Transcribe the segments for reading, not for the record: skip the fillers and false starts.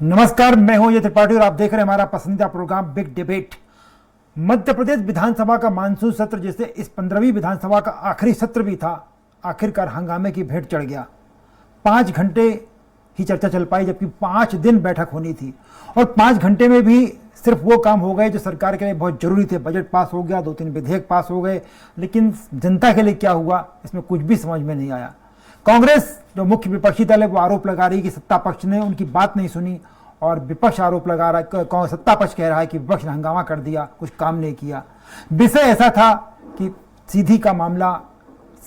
नमस्कार, मैं हूं ये त्रिपाठी और आप देख रहे हैं हमारा पसंदीदा programme big debate. Madhya Pradesh विधानसभा का मानसून सत्र, जिसे इस 15वीं विधानसभा का आखिरी सत्र भी था, आखिरकार हंगामे की भेंट चढ़ गया। 5 घंटे ही चर्चा चल पाई, जबकि 5 दिन बैठक होनी थी और 5 घंटे में भी सिर्फ वो काम हो गए जो सरकार के लिए बहुत जरूरी थे। बजट पास हो गया, 2-3 विधेयक पास हो गए, लेकिन जनता के लिए क्या हुआ इसमें कुछ भी समझ में नहीं आया। कांग्रेस जो मुख्य विपक्षी दल है वो आरोप लगा रही है कि सत्ता पक्ष ने उनकी बात नहीं सुनी, और विपक्ष आरोप लगा रहा है, सत्ता पक्ष कह रहा है कि विपक्ष ने हंगामा कर दिया, कुछ काम नहीं किया। विषय ऐसा था कि सीधी का मामला,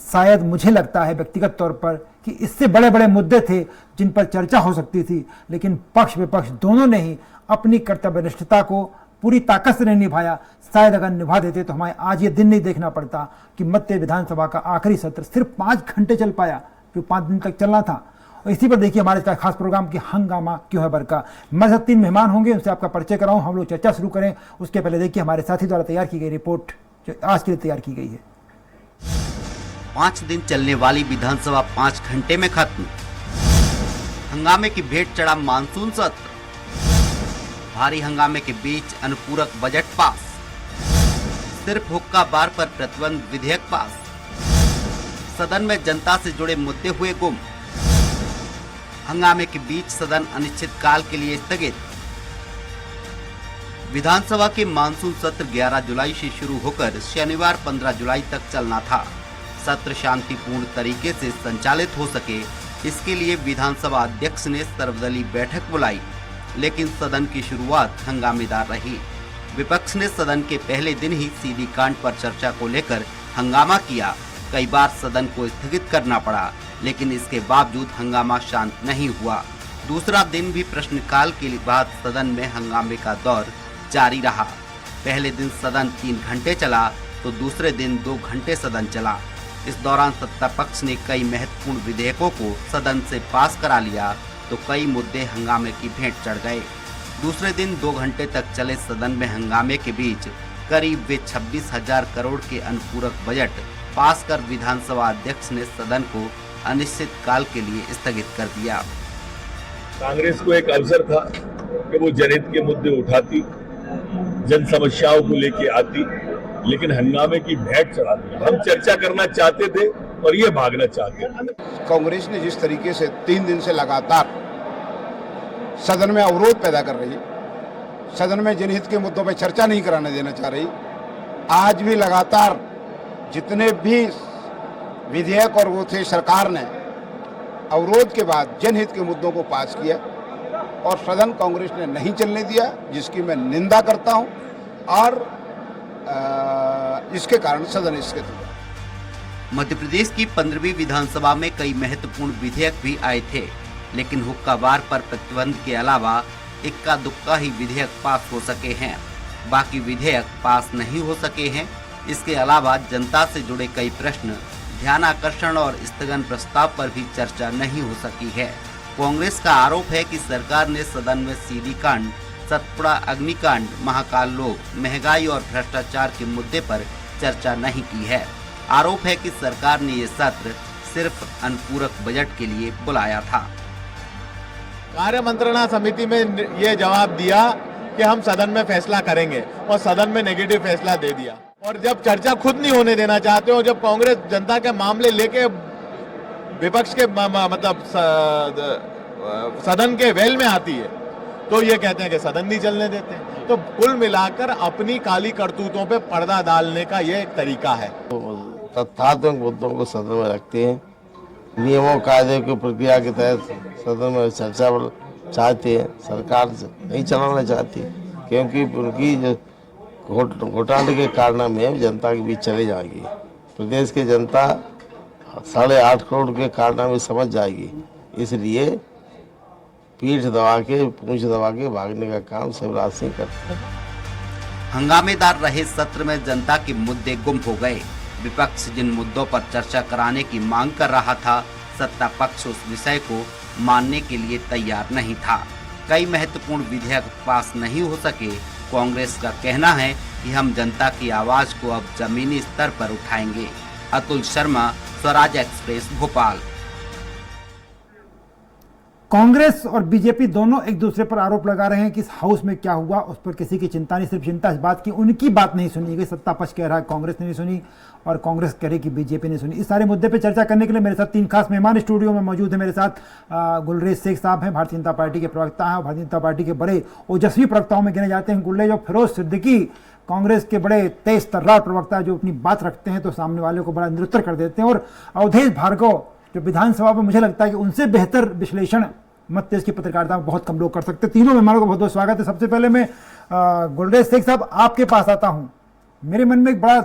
शायद मुझे लगता है व्यक्तिगत तौर पर कि इससे बड़े बड़े मुद्दे थे जिन पर चर्चा हो सकती थी, लेकिन पक्ष विपक्ष दोनों ने ही अपनी कर्तव्यनिष्ठता को पूरी ताकत से नहीं निभाया। शायद अगर निभा देते तो हमें आज ये दिन नहीं देखना पड़ता कि मध्य विधानसभा का आखिरी सत्र सिर्फ 5 घंटे चल पाया, जो 5 दिन तक चलना था। और इसी पर देखिए हमारे खास प्रोग्राम की हंगामा क्यों है बरका। मेरे साथ 3 मेहमान होंगे, उनसे आपका परिचय कराऊं, हम लोग चर्चा शुरू करें। उसके पहले देखिए हमारे साथी द्वारा तैयार की गई रिपोर्ट जो आज के लिए तैयार की गई है। 5 दिन चलने वाली विधानसभा 5 घंटे में खत्म। हंगामे की भेंट चढ़ा मानसून सत्र। भारी हंगामे के बीच अनुपूरक बजट पास। सिर्फ हुक्का बार पर प्रतिबंध विधेयक पास। सदन में जनता से जुड़े मुद्दे हुए गुम। हंगामे के बीच सदन अनिश्चितकाल के लिए स्थगित। विधानसभा के मानसून सत्र 11 जुलाई से शुरू होकर शनिवार 15 जुलाई तक चलना था। सत्र शांतिपूर्ण तरीके से संचालित हो सके, इसके लिए विधानसभा अध्यक्ष ने सर्वदलीय बैठक बुलाई, लेकिन सदन की शुरुआत हंगामेदार रही। विपक्ष ने सदन के पहले दिन ही सीडी कांड पर चर्चा को लेकर हंगामा किया। कई बार सदन को स्थगित करना पड़ा, लेकिन इसके बावजूद हंगामा शांत नहीं हुआ। दूसरा दिन भी प्रश्नकाल के बाद सदन में हंगामे का दौर जारी रहा। पहले दिन सदन 3 घंटे चला तो दूसरे दिन 2 घंटे सदन चला। इस दौरान सत्ता पक्ष ने कई महत्वपूर्ण विधेयकों को सदन से पास करा लिया तो कई मुद्दे हंगामे की भेंट चढ़ गए। दूसरे दिन 2 घंटे तक चले सदन में हंगामे के बीच करीब 26,000 करोड़ के अनुपूरक बजट पास कर विधानसभा अध्यक्ष ने सदन को अनिश्चित काल के लिए स्थगित कर दिया। कांग्रेस को एक अवसर था कि वो जनहित के मुद्दे उठाती, जन समस्याओं को लेके आती, लेकिन हंगामे की भेंट चढ़ा दी। हम चर्चा करना चाहते थे और ये भागना चाहते थे। कांग्रेस ने जिस तरीके से 3 दिन से लगातार सदन में अवरोध पैदा कर रही, सदन में जनहित के मुद्दों पर चर्चा नहीं कराने देना चाह रही, आज भी लगातार जितने भी विधेयक और वो थे, सरकार ने अवरोध के बाद जनहित के मुद्दों को पास किया और सदन कांग्रेस ने नहीं चलने दिया, जिसकी मैं निंदा करता हूं, और इसके कारण सदन स्थगित हुआ। मध्य प्रदेश की 15वीं विधानसभा में कई महत्वपूर्ण विधेयक भी आए थे, लेकिन हुक्का बार पर प्रतिबंध के अलावा इक्का दुक्का ही विधेयक पास हो सके हैं। बाकी विधेयक पास नहीं हो सके हैं। इसके अलावा जनता से जुड़े कई प्रश्न, ध्यानाकर्षण और स्थगन प्रस्ताव पर भी चर्चा नहीं हो सकी है। कांग्रेस का आरोप है कि सरकार ने सदन में सीडी कांड, सतपुड़ा अग्निकांड, महाकाल लोक, महंगाई और भ्रष्टाचार के मुद्दे पर चर्चा नहीं की है। आरोप है कि सरकार ने ये सत्र सिर्फ अनुपूरक बजट के लिए बुलाया था। कार्य मंत्रणा समिति में ये जवाब दिया कि हम सदन में फैसला करेंगे, और सदन में नेगेटिव फैसला दे दिया। और जब चर्चा खुद नहीं होने देना चाहते हो, जब कांग्रेस जनता के मामले लेके विपक्ष के मतलब सदन के वेल में आती है, तो ये कहते हैं कि सदन नहीं चलने देते। तो कुल मिलाकर अपनी काली करतूतों पे पर्दा डालने का ये एक तरीका है। तथ्यात्मक मुद्दों को सदन में रखते हैं, नियमों कायदे की प्रक्रिया के तहत सदन में चर्चा चाहते हैं। सरकार नहीं चलाना चाहती, क्योंकि उनकी जो घोटाले के कारण में जनता के बीच चले जाएगी। प्रदेश की जनता 8.5 करोड़ के कारण में समझ जाएगी, इसलिए पीठ दबा के, पूंछ दबा के भागने का काम शिवराज सिंह करते हैं। हंगामेदार रहे सत्र में जनता के मुद्दे गुम हो गए। विपक्ष जिन मुद्दों पर चर्चा कराने की मांग कर रहा था, सत्ता पक्ष उस विषय को मानने के लिए तैयार नहीं था। कई महत्वपूर्ण विधेयक पास नहीं हो सके। कांग्रेस का कहना है कि हम जनता की आवाज को अब जमीनी स्तर पर उठाएंगे। अतुल शर्मा, स्वराज एक्सप्रेस, भोपाल। कांग्रेस और बीजेपी दोनों एक दूसरे पर आरोप लगा रहे हैं कि इस हाउस में क्या हुआ उस पर किसी की चिंता नहीं, सिर्फ चिंता इस बात की उनकी बात नहीं सुनी गई। सत्ता पक्ष कह रहा है कांग्रेस ने नहीं सुनी और कांग्रेस कह रही कि बीजेपी ने सुनी। इस सारे मुद्दे पे चर्चा करने के लिए मेरे साथ 3 खास मेहमान स्टूडियो में मौजूद है। मेरे साथ गुलरेज शेख साहब हैं, भारतीय जनता पार्टी के प्रवक्ता हैं और भारतीय जनता पार्टी के बड़े ओजस्वी प्रवक्ताओं में गिने जाते हैं। गुलरेज और फिरोज सिद्दीकी कांग्रेस के बड़े तेज तर्रार प्रवक्ता जो अपनी बात रखते हैं तो सामने वाले को बड़ा निरुत्तर कर देते हैं, और अवधेश भार्गव जो विधानसभा में मुझे लगता है कि उनसे बेहतर विश्लेषण मत तेज की पत्रकारिता में बहुत कम लोग कर सकते। तीनों मेहमानों को बहुत बहुत स्वागत है। सबसे पहले मैं गुलरेज शेख साहब आपके पास आता हूं। मेरे मन में एक बड़ा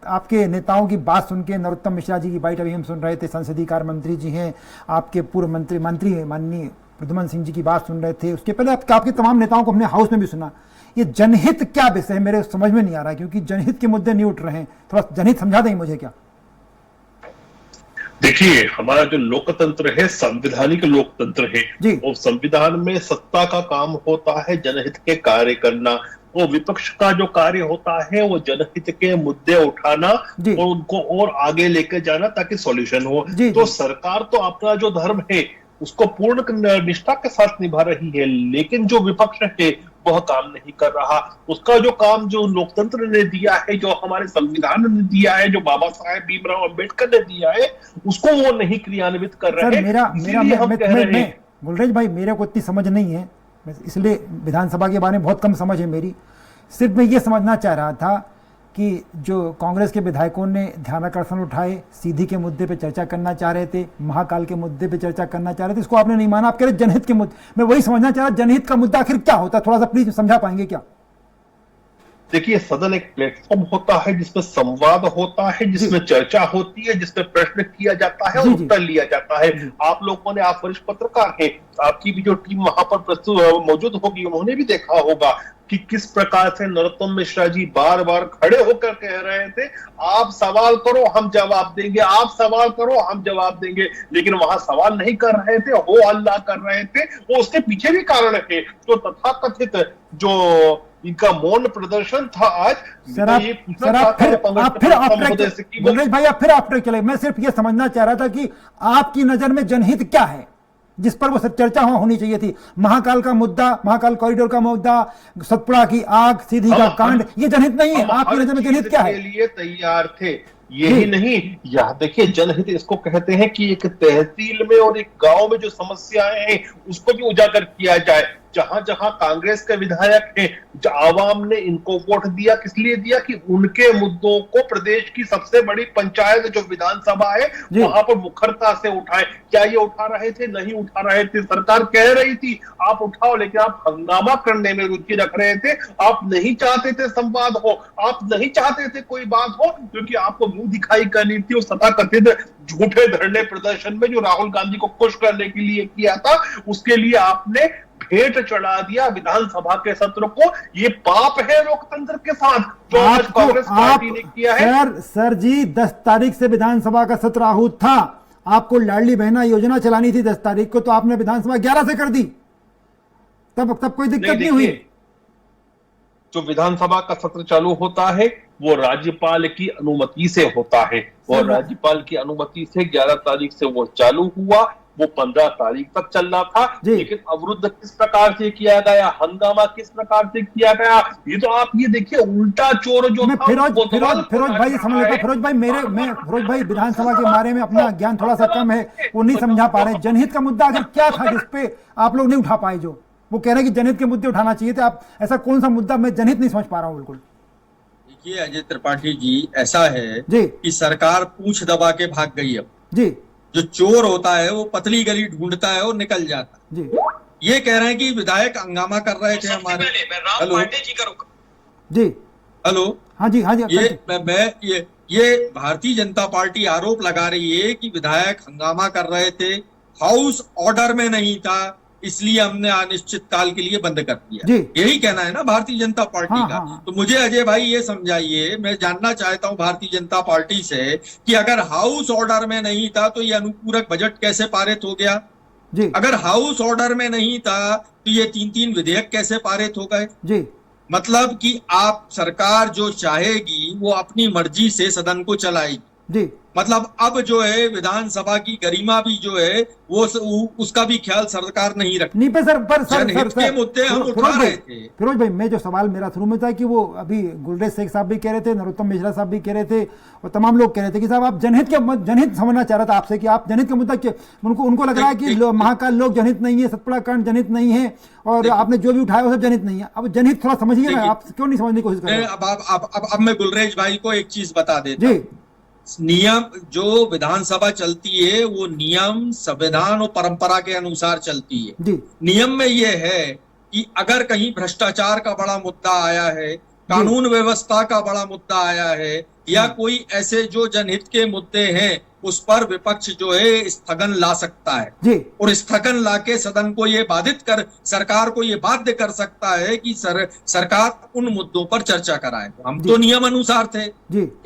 आपके नेताओं की बात सुन के, नरोत्तम मिश्रा जी की बाइट अभी हम सुन रहे थे, संसदीय कार्य मंत्री जी हैं, आपके पूर्व मंत्री माननीय प्रद्युमन सिंह जी की बात सुन रहे थे, उसके पहले आपके तमाम नेताओं को हमने हाउस में भी सुना। ये जनहित क्या विषय है, मेरे समझ में नहीं आ रहा है, क्योंकि जनहित के मुद्दे नहीं उठ रहे हैं। थोड़ा जनहित समझा देंगे मुझे क्या? देखिए, हमारा जो लोकतंत्र है संवैधानिक लोकतंत्र है, और संविधान में सत्ता का काम होता है जनहित के कार्य करना, और विपक्ष का जो कार्य होता है वो जनहित के मुद्दे उठाना और उनको और आगे लेकर जाना ताकि सॉल्यूशन हो। तो सरकार तो अपना जो धर्म है उसको पूर्ण निष्ठा के साथ निभा रही है, लेकिन जो विपक्ष है वह काम नहीं कर रहा। उसका जो काम जो लोकतंत्र ने दिया है, जो हमारे संविधान ने दिया है, जो बाबा साहेब भीमराव अंबेडकर ने दिया है, उसको वो नहीं क्रियान्वित कर रहे हैं। गुलरेज भाई, मेरे को इतनी समझ नहीं है, इसलिए विधानसभा के बारे में बहुत कम समझ है मेरी। सिर्फ मैं ये समझना चाह रहा था कि जो कांग्रेस के विधायकों ने ध्यानाकर्षण उठाए, सीधी के मुद्दे पे चर्चा करना चाह रहे थे, महाकाल के मुद्दे पे चर्चा करना चाह रहे थे, इसको आपने नहीं माना। आप कह रहे जनहित के मुद्दे, मैं वही समझना चाह रहा, जनहित का मुद्दा आखिर क्या होता है, थोड़ा सा प्लीज समझा पाएंगे क्या? देखिए, सदन एक प्लेटफॉर्म होता है जिसमें संवाद होता है, जिसमें चर्चा होती है, जिसमें प्रश्न किया जाता है और उत्तर लिया जाता है। आप लोगों ने, आप वरिष्ठ पत्रकार हैं, आपकी भी जो टीम वहां पर मौजूद होगी, उन्होंने भी देखा होगा कि किस प्रकार से नरोत्तम मिश्रा जी बार बार खड़े होकर कह रहे थे, आप सवाल करो हम जवाब देंगे, आप सवाल करो हम जवाब देंगे, लेकिन वहां सवाल नहीं कर रहे थे, हो हल्ला कर रहे थे। वो उसके पीछे भी कारण है, तो तथाकथित जो इनका मौन प्रदर्शन था आज। मैं सिर्फ ये समझना चाह रहा था कि आपकी नजर में जनहित क्या है जिस पर वो चर्चा होनी चाहिए थी। महाकाल का मुद्दा, महाकाल कॉरिडोर का मुद्दा, सतपुड़ा की आग, सीधी का कांड, ये जनहित नहीं है। आपकी नजर में जनहित क्या है? लिए तैयार थे, यही नहीं, यह देखिए जनहित इसको कहते हैं कि एक तहसील में और एक गांव में जो समस्याएं हैं उसको भी उजागर किया जाए। जहां जहां कांग्रेस के विधायक हैं, आवाम ने इनको वोट दिया, किस लिए दिया कि उनके मुद्दों को प्रदेश की सबसे बड़ी पंचायत जो विधानसभा है वहां पर मुखरता से उठाए। क्या ये उठा रहे थे? नहीं उठा रहे थे। सरकार कह रही थी आप उठाओ, लेकिन आप हंगामा करने में रुचि रख रहे थे। आप नहीं चाहते थे संवाद हो, आप नहीं चाहते थे कोई बात हो, क्योंकि आपको मुंह दिखाई करनी थी उस तथाकथित झूठे धरने प्रदर्शन में जो राहुल गांधी को खुश करने के लिए किया था। उसके लिए आपने भेंट चढ़ा दिया विधानसभा के सत्र को। ये पाप है लोकतंत्र के साथ जो आज कांग्रेस पार्टी ने किया है। सर जी, 10 तारीख से विधानसभा का सत्र आहूत था। आपको लाडली बहना योजना चलानी थी 10 तारीख को, तो आपने विधानसभा 11 से कर दी। तब कोई दिक्कत नहीं हुई। जो विधानसभा का सत्र चालू होता है वो राज्यपाल की अनुमति से होता है, और राज्यपाल की अनुमति से 11 तारीख से वो चालू हुआ। वो 15 तारीख तक चलना था, लेकिन अवरुद्ध किस प्रकार से किया गया, हंगामा किस प्रकार से किया गया, ये तो आप ये देखिए उल्टा चोर जो था। फिरोज भाई समझ लेता। फिरोज भाई विधानसभा के बारे में अपना ज्ञान थोड़ा सा कम है, वो नहीं समझा पा रहे। जनहित का मुद्दा आखिर क्या था जिसपे आप लोग नहीं उठा पाए? जो वो कह रहे हैं कि जनहित के मुद्दे उठाना चाहिए थे, आप ऐसा कौन सा मुद्दा? मैं जनहित नहीं समझ पा रहा हूँ बिल्कुल। देखिए अजय त्रिपाठी जी, ऐसा है कि सरकार पूंछ दबा के भाग गई। अब जी, जो चोर होता है वो पतली गली ढूंढता है और निकल जाता है। जी, ये कह रहे हैं कि विधायक हंगामा कर रहे थे हमारे। हेलो जी, हेलो, हाँ जी, हाँ जी। ये भारतीय जनता पार्टी आरोप लगा रही है कि विधायक हंगामा कर रहे थे, हाउस ऑर्डर में नहीं था, इसलिए हमने अनिश्चित काल के लिए बंद कर दिया। यही कहना है ना भारतीय जनता पार्टी का। तो मुझे अजय भाई ये समझाइए, मैं जानना चाहता हूं भारतीय जनता पार्टी से कि अगर हाउस ऑर्डर में नहीं था तो ये अनुपूरक बजट कैसे पारित हो गया? अगर हाउस ऑर्डर में नहीं था तो ये 3 विधेयक कैसे पारित हो गए? मतलब कि आप सरकार जो चाहेगी वो अपनी मर्जी से सदन को चलाएगी। जी। मतलब अब जो है विधानसभा की गरिमा भी जो है वो उसका भी ख्याल सरकार नहीं रखती। नहीं पे सर, पर सर जनहित के मुद्दे हम उठा रहे थे। फिरोज भाई, मैं जो सवाल मेरा शुरू में था कि वो अभी गुलरेज शेख साहब भी कह रहे थे, नरोत्तम मिश्रा साहब भी कह रहे थे और तमाम लोग कह रहे थे कि साहब आप जनहित समझना चाह रहा था आपसे कि आप जनहित का मुद्दा उनको लग रहा है कि महाकाल लोक जनहित नहीं है, सतपुड़ा कांड जनहित नहीं है और आपने जो भी उठाया वो सब जनहित नहीं है। अब जनहित थोड़ा समझिए ना, आप क्यों नहीं समझने की कोशिश कर रहे हैं? अब मैं गुलरेज भाई को एक चीज बता देता हूं। नियम जो विधानसभा चलती है वो नियम, संविधान और परंपरा के अनुसार चलती है। नियम में ये है कि अगर कहीं भ्रष्टाचार का बड़ा मुद्दा आया है, कानून व्यवस्था का बड़ा मुद्दा आया है या कोई ऐसे जो जनहित के मुद्दे हैं उस पर विपक्ष जो है स्थगन ला सकता है और स्थगन लाके सदन को ये बाधित कर, सरकार को ये बाध्य कर सकता है कि सरकार उन मुद्दों पर चर्चा कराए। हम तो नियम अनुसार थे।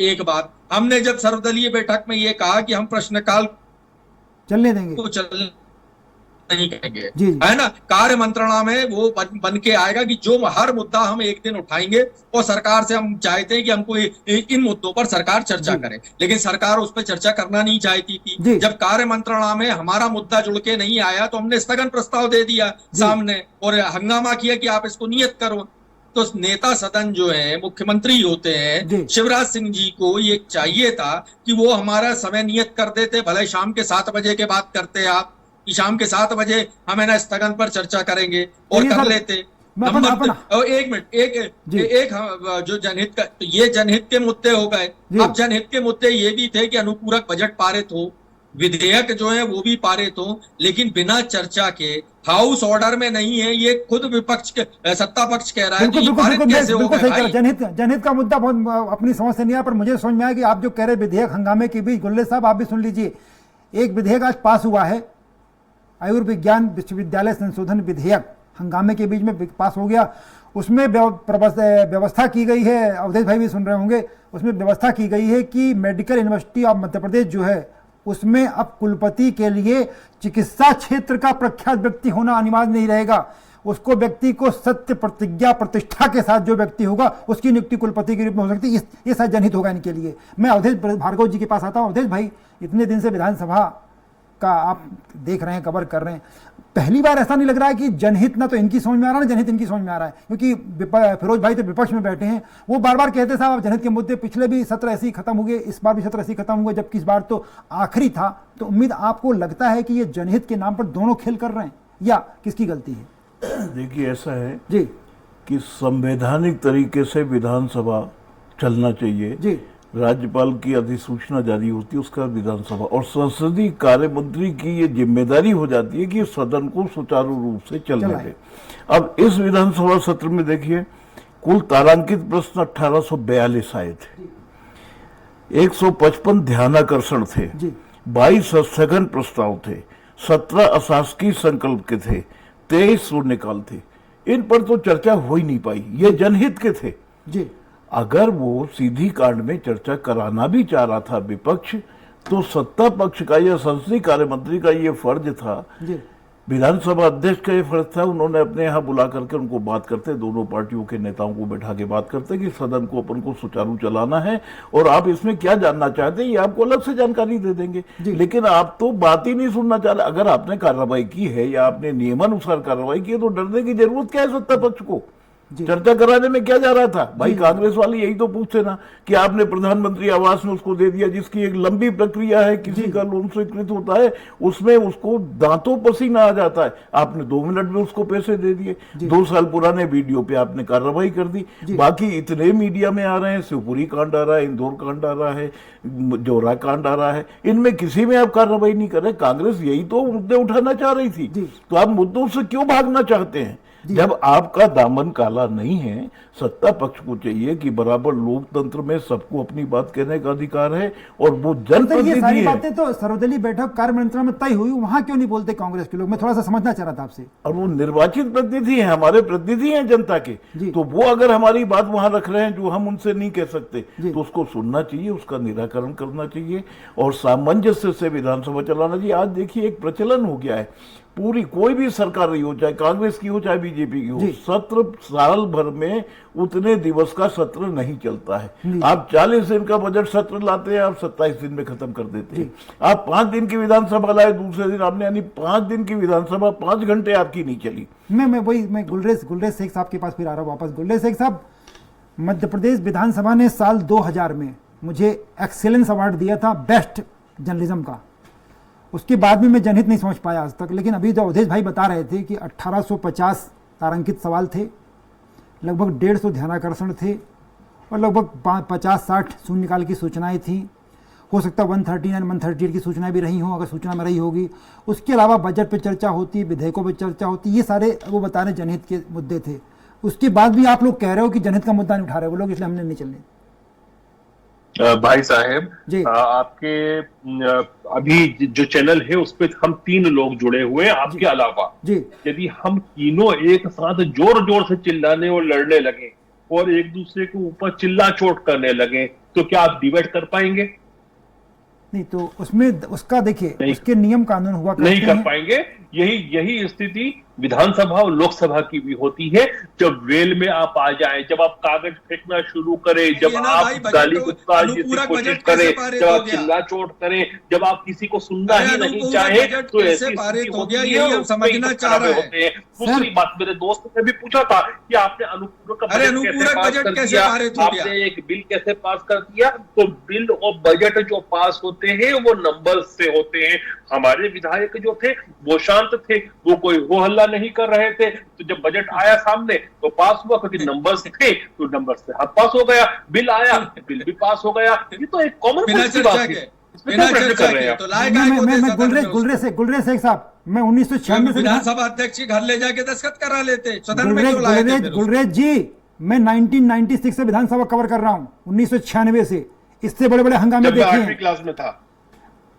एक बात, हमने जब सर्वदलीय बैठक में ये कहा कि हम प्रश्नकाल चलने देंगे तो चलने नहीं करेंगे, है ना, कार्य मंत्रणा में वो बन के आएगा कि जो हर मुद्दा हम एक दिन उठाएंगे और सरकार से हम चाहते हैं कि हमको इन मुद्दों पर सरकार चर्चा करे, लेकिन सरकार उस पर चर्चा करना नहीं चाहती थी। जब कार्य मंत्रणा में हमारा मुद्दा जुड़ के नहीं आया तो हमने स्थगन प्रस्ताव दे दिया सामने और हंगामा किया कि आप इसको नियत करो। तो नेता सदन जो है मुख्यमंत्री होते हैं, शिवराज सिंह जी को ये चाहिए था कि वो हमारा समय नियत कर देते, भले शाम के 7 बजे के बाद करते आप कि शाम के 7 बजे हम है ना स्थगन पर चर्चा करेंगे और कर लेते। एक मिनट, एक जो जनहित का, तो ये जनहित के मुद्दे हो गए। अब जनहित के मुद्दे ये भी थे कि अनुपूरक बजट पारित हो, विधेयक जो है वो भी पारित हो, लेकिन बिना चर्चा के हाउस ऑर्डर में नहीं है, ये खुद विपक्ष के सत्ता पक्ष कह रहा है कि पारित कैसे होगा। जनहित का मुद्दा बहुत अपनी समझ से नहीं आया, पर मुझे समझ में आया कि आप जो कह रहे विधेयक हंगामे के बीच, गुल्ले साहब आप भी सुन लीजिए, एक विधेयक आज पास हुआ है, आयुर्विज्ञान विश्वविद्यालय संशोधन विधेयक हंगामे के बीच में पास हो गया। उसमें व्यवस्था की गई है, अवधेश भाई भी सुन रहे होंगे, उसमें व्यवस्था की गई है कि medical university of Madhya Pradesh जो है उसमें अब कुलपति के लिए चिकित्सा क्षेत्र का प्रख्यात व्यक्ति होना अनिवार्य नहीं रहेगा। उसको व्यक्ति को सत्य प्रतिज्ञा प्रतिष्ठा के साथ जो व्यक्ति होगा उसकी नियुक्ति कुलपति के रूप में हो सकती है। ये शायद जनहित होगा इनके लिए। मैं अवधेश भार्गव जी के पास आता हूँ। अवधेश भाई, इतने दिन से विधानसभा का आप देख रहे हैं, कवर कर रहे हैं, पहली बार ऐसा नहीं लग रहा है कि जनहित ना तो इनकी समझ में आ रहा है ना जनहित इनकी समझ में आ रहा है? क्योंकि फिरोज भाई तो विपक्ष में बैठे हैं, वो बार बार कहते साहब जनहित के मुद्दे पिछले भी सत्र ऐसे ही खत्म हुए, इस बार भी सत्र ऐसे ही खत्म हुए, जबकि इस बार तो आखिरी था। तो उम्मीद आपको लगता है कि ये जनहित के नाम पर दोनों खेल कर रहे हैं या किसकी गलती है? देखिए, ऐसा है जी कि संवैधानिक तरीके से विधानसभा चलना चाहिए जी। राज्यपाल की अधिसूचना जारी होती है, उसका विधानसभा और संसदीय कार्य मंत्री की ये जिम्मेदारी हो जाती है कि सदन को सुचारू रूप से चलने दे। अब इस विधानसभा सत्र में देखिए, कुल तारांकित प्रश्न 1842 आए थे, 155 ध्यानाकर्षण थे, 22 स्थगन प्रस्ताव थे, 17 अशासकीय संकल्प के थे, 23 शून्यकाल थे। इन पर तो चर्चा हो ही नहीं पाई, ये जनहित के थे जी। अगर वो सीधी कांड में चर्चा कराना भी चाह रहा था विपक्ष, तो सत्ता पक्ष का या संसदीय कार्य मंत्री का ये फर्ज था, विधानसभा अध्यक्ष का ये फर्ज था, उन्होंने अपने यहाँ बुला करके उनको बात करते, दोनों पार्टियों के नेताओं को बैठा के बात करते कि सदन को अपन को सुचारू चलाना है और आप इसमें क्या जानना चाहते हैं ये आपको अलग से जानकारी दे देंगे। लेकिन आप तो बात ही नहीं सुनना चाह रहे। अगर आपने कार्रवाई की है या आपने नियमानुसार कार्रवाई की है तो डरने की जरूरत क्या है सत्ता पक्ष को? चर्चा कराने में क्या जा रहा था भाई? कांग्रेस वाले यही तो पूछते ना कि आपने प्रधानमंत्री आवास में उसको दे दिया, जिसकी एक लंबी प्रक्रिया है, किसी का लोन स्वीकृत होता है, उसमें उसको दांतों पसीना आ जाता है, आपने 2 मिनट में उसको पैसे दे दिए। 2 साल पुराने वीडियो पे आपने कार्रवाई कर दी। बाकी इतने मीडिया में आ रहे हैं, शिवपुरी कांड आ रहा है, इंदौर कांड आ रहा है, जोरा कांड आ रहा है, इनमें किसी में आप कार्रवाई नहीं कर रहे। कांग्रेस यही तो मुद्दे उठाना चाह रही थी, तो आप मुद्दों से क्यों भागना चाहते हैं? जब आपका दामन काला नहीं है, सत्ता पक्ष को चाहिए कि बराबर लोकतंत्र में सबको अपनी बात कहने का अधिकार है और वो जनप्रतिनिधि है। सारी बातें तो सर्वदलीय बैठक कार्य मंत्रणा में तय हुई, वहां क्यों नहीं बोलते कांग्रेस के लोग? मैं थोड़ा सा समझना चाह रहा था आपसे। और वो निर्वाचित प्रतिनिधि हैं, हमारे प्रतिनिधि हैं जनता के, तो वो अगर हमारी बात वहां रख रहे हैं जो हम उनसे नहीं कह सकते, तो उसको सुनना चाहिए, उसका निराकरण करना चाहिए और सामंजस्य से विधानसभा चलाना चाहिए। आज देखिए एक प्रचलन हो गया है, पूरी कोई भी सरकार रही हो, चाहे कांग्रेस की हो चाहे बीजेपी की हो, सत्र साल भर में उतने दिवस का सत्र नहीं चलता है। आप 40 दिन का बजट सत्र लाते हैं, आप 27 दिन में खत्म कर देते हैं। आप 5 दिन की विधानसभा लाए, दूसरे दिन आपने, यानी 5 दिन की विधानसभा 5 घंटे आपकी नहीं चली। मैं गुलरेज शेख साहब के पास फिर आ रहा हूँ वापस। गुलरेज शेख साहब, मध्य प्रदेश विधानसभा ने साल 2000 में मुझे एक्सीलेंस अवार्ड दिया था बेस्ट जर्नलिज्म का। उसके बाद भी मैं जनहित नहीं समझ पाया आज तक। लेकिन अभी जो अवधेश भाई बता रहे थे कि 1850 तारांकित सवाल थे, लगभग 150 ध्यानाकर्षण थे और लगभग 50-60 शून्यकाल की सूचनाएं थी। हो सकता है 139 138 की सूचनाएं भी रही हों, अगर सूचना में रही होगी। उसके अलावा बजट पे चर्चा होती, विधेयकों पे चर्चा होती, ये सारे वो बता रहे जनहित के मुद्दे थे। उसके बाद भी आप लोग कह रहे हो कि जनहित का मुद्दा नहीं उठा रहे वो लोग, इसलिए हमने नहीं चलने। भाई साहब, आपके अभी जो चैनल है उस पर हम 3 लोग जुड़े हुए हैं आपके अलावा। यदि हम तीनों एक साथ जोर जोर से चिल्लाने और लड़ने लगे और एक दूसरे के ऊपर चिल्ला चोट करने लगे तो क्या आप डिबेट कर पाएंगे? नहीं, तो उसमें उसका देखिए उसके नियम कानून हुआ नहीं कर पाएंगे। यही स्थिति विधानसभा और लोकसभा की भी होती है। जब वेल में आप आ जाएं, जब आप कागज फेंकना शुरू करें, जब आप गाली गुस्ताखी की कोशिश करें, जब आप चिल्ला चोट करें, जब आप किसी को सुनना ही नहीं चाहे, तो ऐसी स्थिति होती है और समझना चाह रहे होते हैं। दूसरी बात, मेरे दोस्त ने भी पूछा था कि आपने अनुपूरक का बजट कैसे पास कर दिया, आपने एक बिल कैसे पास कर दिया। तो बिल और बजट जो पास होते हैं वो नंबर से होते हैं। हमारे विधायक जो थे वो शांत थे, वो कोई हो हल्ला नहीं कर रहे थे। तो जब बजट आया सामने तो पास हुआ, क्योंकि नंबर्स थे तो नंबर से हाथ पास हो गया। बिल आया, बिल भी पास हो गया। ये तो एक कॉमन बात है। गुलरेज शेख साहब, मैं 1996 से विधानसभा अध्यक्ष के घर ले जाके दस्तखत करा लेते, सदन में क्यों लाए थे? गुलरेज जी, मैं 1996 से विधानसभा कवर कर रहा हूँ, 1996 से। इससे बड़े बड़े हंगामे देखे हैं, क्लास में था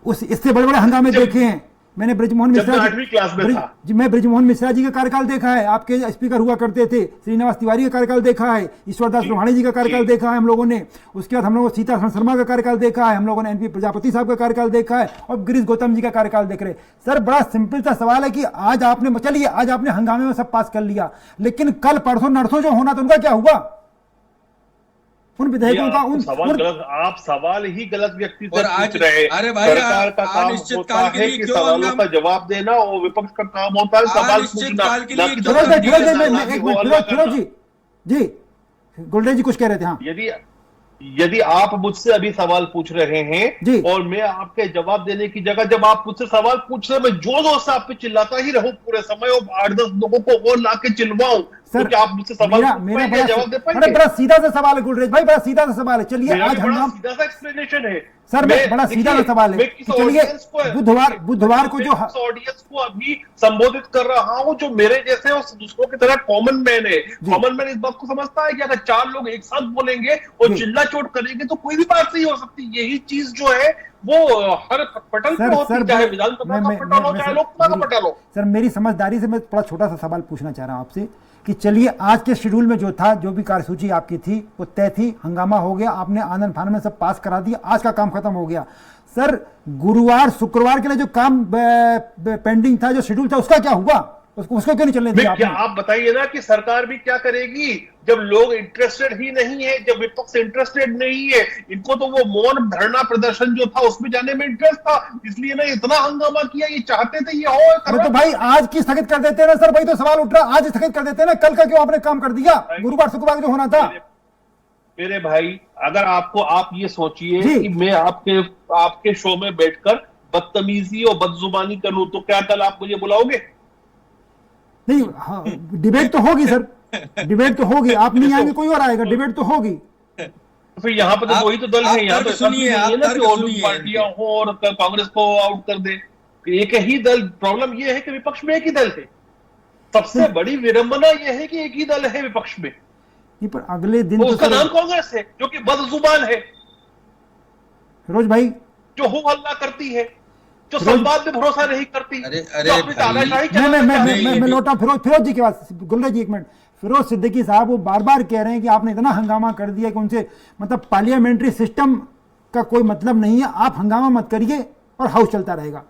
इससे बड़े बड़े हंगामे देखे हैं मैंने। ब्रिजमोहन मिश्रा जी, मैं ब्रिजमोहन मिश्रा जी का कार्यकाल देखा है, आपके स्पीकर हुआ करते थे। श्रीनिवास तिवारी का कार्यकाल देखा है, ईश्वरदास रोहाणी जी का कार्यकाल देखा है हम लोगों ने। उसके बाद हम लोगों ने सीतारमण शर्मा का कार्यकाल देखा है, हम लोगों ने एनपी प्रजापति साहब का कार्यकाल देखा है और गिरीश गौतम जी का कार्यकाल देख रहे। सर, बड़ा सिंपल सा सवाल है कि आज आपने, चलिए आज आपने हंगामे में सब पास कर लिया, लेकिन कल परसों नरसों जो होना था उनका क्या हुआ? उन विधेयकों का आप सवाल ही गलत व्यक्ति से पूछ रहे हैं। सरकार का काम होता है कि सवालों का जवाब देना और विपक्ष का काम होता है सवाल पूछना। जी गुलरेज जी कुछ कह रहे थे। हाँ, यदि आप मुझसे अभी सवाल पूछ रहे हैं और मैं आपके जवाब देने की जगह जब आप मुझसे सवाल पूछ रहे, मैं जोर से आप पे चिल्लाता ही रहूं पूरे समय और 8-10 लोगों को और लाके चिल्वाऊं, तो क्या आप मुझसे सवाल जवाब दे पाएंगे? बड़ा सीधा सा सवाल है गुलरेज भाई, बड़ा सीधा सा सवाल है। चलिए आज हम सीधा सा एक्सप्लेनेशन है सर, बड़ा सीधा सा सवाल है। चलिए बुधवार को जो ऑडियंस को अभी संबोधित कर रहा हूं जो मेरे जैसे और दूसरों की तरह कॉमन मैन है। कॉमन मैन इस बात को समझता है कि अगर 4 लोग एक साथ बोलेंगे और चिल्ला चोट करेंगे तो कोई भी बात नहीं हो सकती। यही चीज जो है वो हर पटल पे होती है, चाहे विधानसभा का पटल हो चाहे लोकसभा का पटल हो। सर, मेरी समझदारी से मैं थोड़ा छोटा सा सवाल पूछना चाह रहा हूं आपसे कि चलिए आज के शेड्यूल में जो था, जो भी कार्यसूची आपकी थी वो तय थी, हंगामा हो गया, आपने आनंद फानन में सब पास करा दिया, आज का काम खत्म हो गया। सर, गुरुवार शुक्रवार के लिए जो काम पेंडिंग था, जो शेड्यूल था, उसका क्या हुआ? उसको क्यों नहीं चलने दिया आपने? आप बताइए ना कि सरकार भी क्या करेगी जब लोग इंटरेस्टेड ही नहीं है, जब विपक्ष इंटरेस्टेड नहीं है। इनको तो वो मौन धरना प्रदर्शन जो था उसमें जाने में इंटरेस्ट था, इसलिए ना इतना हंगामा किया। ये चाहते थे ये हो तो भाई आज की स्थगित कर देते ना सर, भाई तो सवाल उठ रहा, आज स्थगित कर देते ना, कल का क्यों आपने काम कर दिया? गुरुवार शुक्रवार जो होना था। मेरे भाई, अगर आप ये सोचिए कि मैं आपके शो में बैठकर बदतमीजी और बदजुबानी करूं तो क्या कल आप मुझे बुलाओगे? नहीं, हाँ, डिबेट तो होगी सर, डिबेट तो होगी। आप नहीं आएंगे, कोई और आएगा, डिबेट तो होगी। तो फिर यहाँ पे तो वही तो दल है, यहाँ पे पार्टियां हो और कांग्रेस को आउट कर दे। एक ही दल, प्रॉब्लम ये है कि विपक्ष में एक ही दल है। सबसे बड़ी विडंबना यह है कि एक ही दल है विपक्ष में। पर अगले दिन तो उसका नाम कांग्रेस है, जो कि बदजुबान है, फिरोज भाई, जो हो हल्ला करती है, जो संवाद में भरोसा नहीं करती। मैं लौटा फिरोज जी के पास। गुलरेज जी एक मिनट। फिरोज सिद्दीकी साहब वो बार बार कह रहे हैं कि आपने इतना हंगामा कर दिया कि उनसे मतलब पार्लियामेंट्री सिस्टम का कोई मतलब नहीं है, आप हंगामा मत करिए और हाउस चलता रहेगा।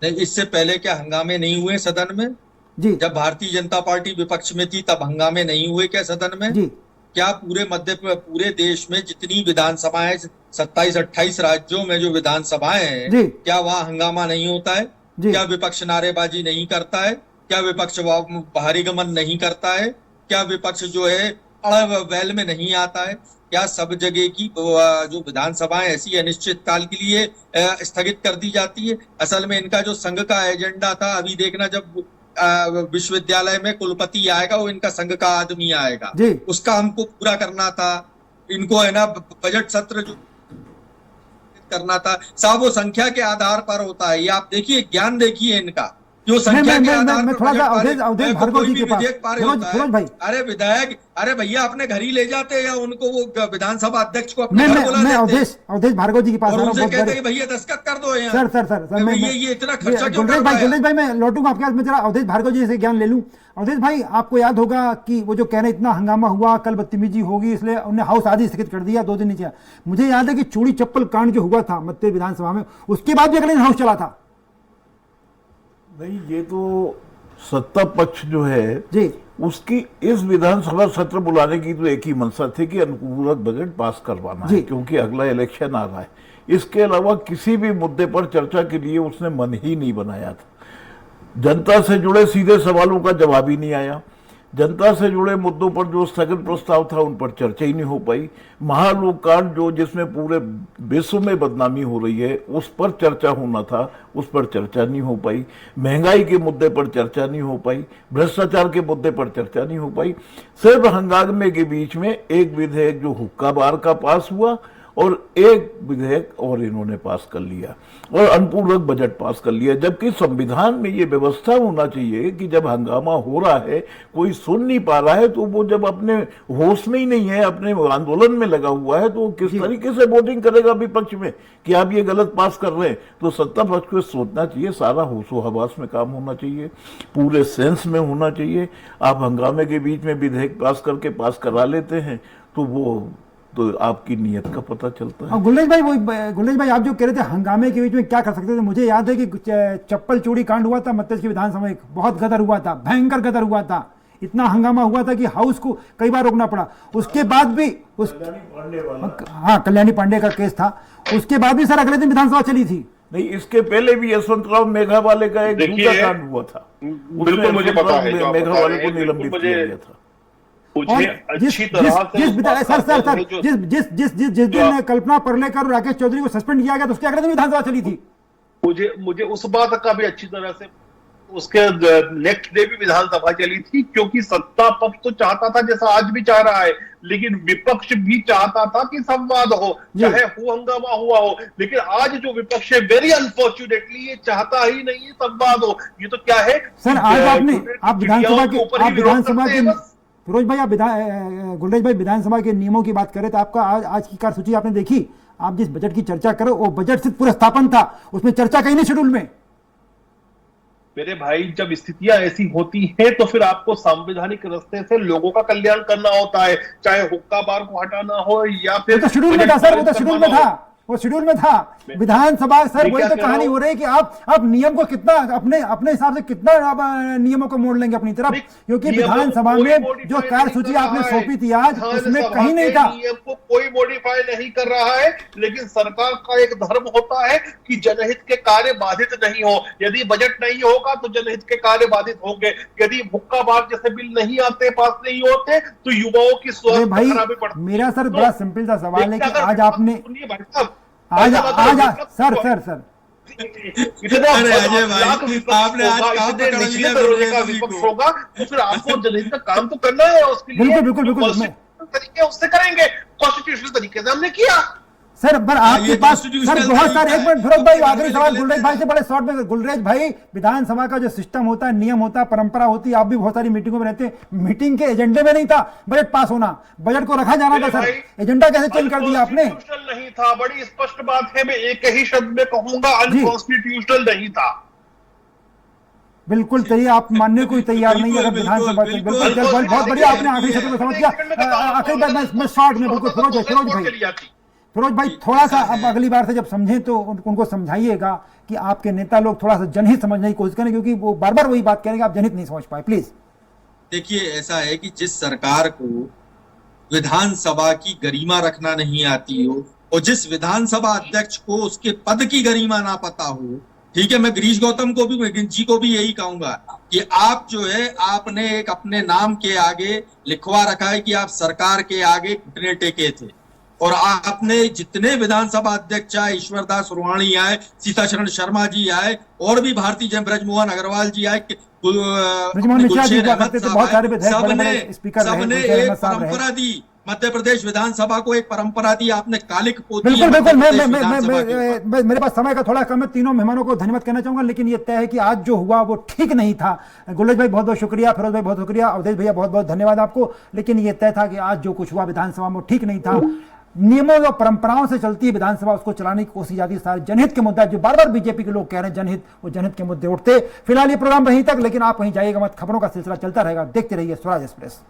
नहीं, इससे पहले क्या हंगामे नहीं हुए सदन में? जी जब भारतीय जनता पार्टी विपक्ष में थी तब हंगामे नहीं हुए क्या सदन में? जी क्या पूरे देश में जितनी विधानसभाएं 27-28 राज्यों में जो विधानसभाएं हैं, जी क्या वहां हंगामा नहीं होता है? जी क्या विपक्ष नारेबाजी नहीं करता है? क्या विपक्ष बाहरी गमन नहीं करता है? क्या विपक्ष जो है अड़बैल में नहीं आता है? क्या सब जगह की जो विधानसभाएं ऐसी अनिश्चितकाल के लिए स्थगित कर दी जाती है? असल में इनका जो संघ का एजेंडा था, अभी देखना जब विश्वविद्यालय में कुलपति आएगा वो इनका संघ का आदमी आएगा, उसका हमको पूरा करना था। इनको है ना बजट सत्र जो करना था साहब, वो संख्या के आधार पर होता है। ये आप देखिए, ज्ञान देखिए इनका, जो संख्या के आधार पर थोड़ा सा अवधेश भार्गव जी के पास फिरोज भाई, अरे विधायक, अरे भैया अपने घर ही ले जाते हैं या उनको वो विधानसभा अध्यक्ष को अपने घर बुला लेते हैं। अवधेश भार्गव जी के पास और उनसे कहते हैं भैया दस्तखत कर दो यहाँ। सर ये इतना खर्चा क्यों कर रहा है? गुलरेज भाई मैं लौटूंगा आपके पास, मैं जरा अवधेश भार्गव जी से ज्ञान ले लूं। अवधेश भाई, आपको याद होगा कि वो जो कह रहे इतना हंगामा हुआ, कल बदतमीजी होगी इसलिए उन्होंने हाउस आदि स्थगित कर दिया, 2 दिन नीचे। मुझे याद है कि चूड़ी चप्पल कांड जो हुआ था मध्य विधानसभा में, उसके बाद भी अगले दिन हाउस चला था। नहीं, ये तो सत्ता पक्ष जो है जी, उसकी इस विधानसभा सत्र बुलाने की तो एक ही मंशा थी कि अनुपूरक बजट पास करवाना है, क्योंकि अगला इलेक्शन आ रहा है। इसके अलावा किसी भी मुद्दे पर चर्चा के लिए उसने मन ही नहीं बनाया था। जनता से जुड़े सीधे सवालों का जवाब ही नहीं आया। जनता से जुड़े मुद्दों पर जो स्थगन प्रस्ताव था उन पर चर्चा ही नहीं हो पाई। महालोक कांड जो जिसमें पूरे विश्व में बदनामी हो रही है उस पर चर्चा होना था, उस पर चर्चा नहीं हो पाई। महंगाई के मुद्दे पर चर्चा नहीं हो पाई, भ्रष्टाचार के मुद्दे पर चर्चा नहीं हो पाई। सिर्फ हंगामे के बीच में एक विधेयक जो हुक्का बार का पास हुआ और एक विधेयक और इन्होंने पास कर लिया और अनुपूरक बजट पास कर लिया, जबकि संविधान में ये व्यवस्था होना चाहिए कि जब हंगामा हो रहा है, कोई सुन नहीं पा रहा है, तो वो जब अपने होश में ही नहीं है, अपने आंदोलन में लगा हुआ है, तो किस तरीके से वोटिंग करेगा विपक्ष में कि आप ये गलत पास कर रहे हैं। तो सत्ता पक्ष को सोचना चाहिए, सारा होशो हवास में काम होना चाहिए, पूरे सेंस में होना चाहिए। आप हंगामे के बीच में विधेयक पास करके पास करा लेते हैं तो आपकी नीयत का पता चलता है। गुलरेज भाई आप जो कह रहे थे हंगामे के बीच में क्या कर सकते थे, मुझे याद है कि चप्पल चूड़ी कांड हुआ था मध्य विधानसभा में, बहुत गदर हुआ था, भयंकर गदर हुआ था, इतना हंगामा हुआ था कि हाउस को कई बार रोकना पड़ा। उसके बाद भी कल्याणी पांडे का केस था, उसके बाद भी सर अगले दिन विधानसभा चली थी। नहीं, इसके पहले भी यशवंतराव मेघावाले का एक दूसरा कांड हुआ था, बिल्कुल मुझे पता है, मेघावाले को निलंबित किया गया था। अच्छी तरह से जिस दिन कल्पना पर्लेकर और राकेश चौधरी को सस्पेंड किया गया तो उसके अगले दिन विधानसभा चली थी। मुझे उस बात का भी अच्छी तरह से, उसके नेक्स्ट डे भी विधानसभा चली थी, क्योंकि सत्ता पक्ष तो चाहता था, जैसा आज भी चाह रहा है, लेकिन विपक्ष भी चाहता था कि संवाद हो, चाहे हंगामा हुआ हो। लेकिन आज जो विपक्ष है, वेरी अनफॉर्चुनेटली, ये चाहता ही नहीं है संवाद हो। ये तो क्या है सर, आज आप विधानसभा के फिरोज भाई, गुलरेज भाई विधानसभा के नियमों की बात करें तो आपका आज की कार्यसूची आपने देखी, आप जिस बजट की चर्चा करो वो बजट से पूरा स्थापन था, उसमें चर्चा कहीं नहीं शेड्यूल में। मेरे भाई, जब स्थितियां ऐसी होती हैं तो फिर आपको संवैधानिक रास्ते से लोगों का कल्याण करना होता है, चाहे हुक्का बार को हटाना हो या फिर शेड्यूल में था सर, वो तो शेड्यूल में था, वो शेड्यूल में था। विधानसभा सर वही तो कहानी हो रही है कि आप नियम को कितना अपने हिसाब से कितना नियमों को मोड़ लेंगे अपनी तरफ, क्योंकि विधानसभा में जो कार्यसूची आपने सौंपी थी आज, उसमें कहीं नहीं था। नियम को कोई मॉडिफाई नहीं कर रहा है, लेकिन सरकार का एक धर्म होता है कि जनहित के कार्य बाधित नहीं हो। यदि बजट नहीं होगा तो जनहित के कार्य बाधित होंगे। यदि हुक्का बार जैसे बिल नहीं आते, पास नहीं होते, तो युवाओं की स्वास्थ्य खराबी पड़ती। मेरा सर बड़ा सिंपल सा सवाल है कि आज आपने आज सर इतना आपने आज विपक्ष होगा तो फिर आपको जनहित का काम तो करना है, उसके लिए बिल्कुल तरीके उससे करेंगे, कॉन्स्टिट्यूशनल तरीके से हमने किया सर। पर आपके पास सर बहुत सारे, एक मिनट फिरोज भाई, आखिरी सवाल गुलरेज भाई से बड़े शॉर्ट में। गुलरेज भाई, विधानसभा का जो सिस्टम होता है, नियम होता है, परंपरा होती है, आप भी बहुत सारी मीटिंगों में रहते हैं, मीटिंग के एजेंडे में नहीं था बजट पास होना, बजट को रखा जाना था सर, एजेंडा कैसे चेंज कर दिया आपने? नहीं था, बड़ी स्पष्ट बात है, मैं एक ही शब्द में कहूंगा, अनकॉन्स्टिट्यूशनल नहीं था। बिल्कुल सही, आप मानने को तैयार नहीं है विधानसभा के। बिल्कुल बहुत बढ़िया, आपने आखिरी शब्द में समझ गया। आखिरी बार मैं शॉर्ट में बिल्कुल फिरोज भाई फिरोज भाई थोड़ा सा अब अगली बार से जब समझें तो उनको समझाइएगा कि आपके नेता लोग थोड़ा सा जनहित समझने की कोशिश करें, क्योंकि वो बार बार वही बात कह रहे हैं कि आप जनहित नहीं समझ पाए। प्लीज देखिए, ऐसा है कि जिस सरकार को विधानसभा की गरिमा रखना नहीं आती हो और जिस विधानसभा अध्यक्ष को उसके पद की गरिमा ना पता हो, ठीक है, मैं गिरीश गौतम को भी जी को भी यही कहूंगा कि आप जो है आपने एक अपने नाम के आगे लिखवा रखा है कि आप सरकार के आगे घुटने टेके थे, और आपने जितने विधानसभा अध्यक्ष आए, ईश्वरदास रुवाणी आए, सीताशरण शर्मा जी आए, और भी भारतीय जनता ब्रजमोहन अग्रवाल जी आए, सबने एक परंपरा दी, मध्य प्रदेश विधानसभा को एक परंपरा दी, आपने कालिक पोती। बिल्कुल मेरे पास समय का थोड़ा कम है, तीनों मेहमानों को धन्यवाद कहना चाहूंगा, लेकिन ये तय है कि आज जो हुआ वो ठीक नहीं था। गुलेश भाई बहुत बहुत शुक्रिया, फिरोज भाई बहुत शुक्रिया, अवधेश भैया बहुत बहुत धन्यवाद आपको, लेकिन ये तय था कि आज जो कुछ हुआ विधानसभा में ठीक नहीं था। नियमों और परंपराओं से चलती है विधानसभा, उसको चलाने की कोशिश जाती है। सारे जनहित के मुद्दा जो बार बार बीजेपी के लोग कह रहे हैं जनहित, वो जनहित के मुद्दे उठते। फिलहाल ये प्रोग्राम वहीं तक, लेकिन आप कहीं जाइएगा मत, खबरों का सिलसिला चलता रहेगा। देखते रहिए स्वराज एक्सप्रेस।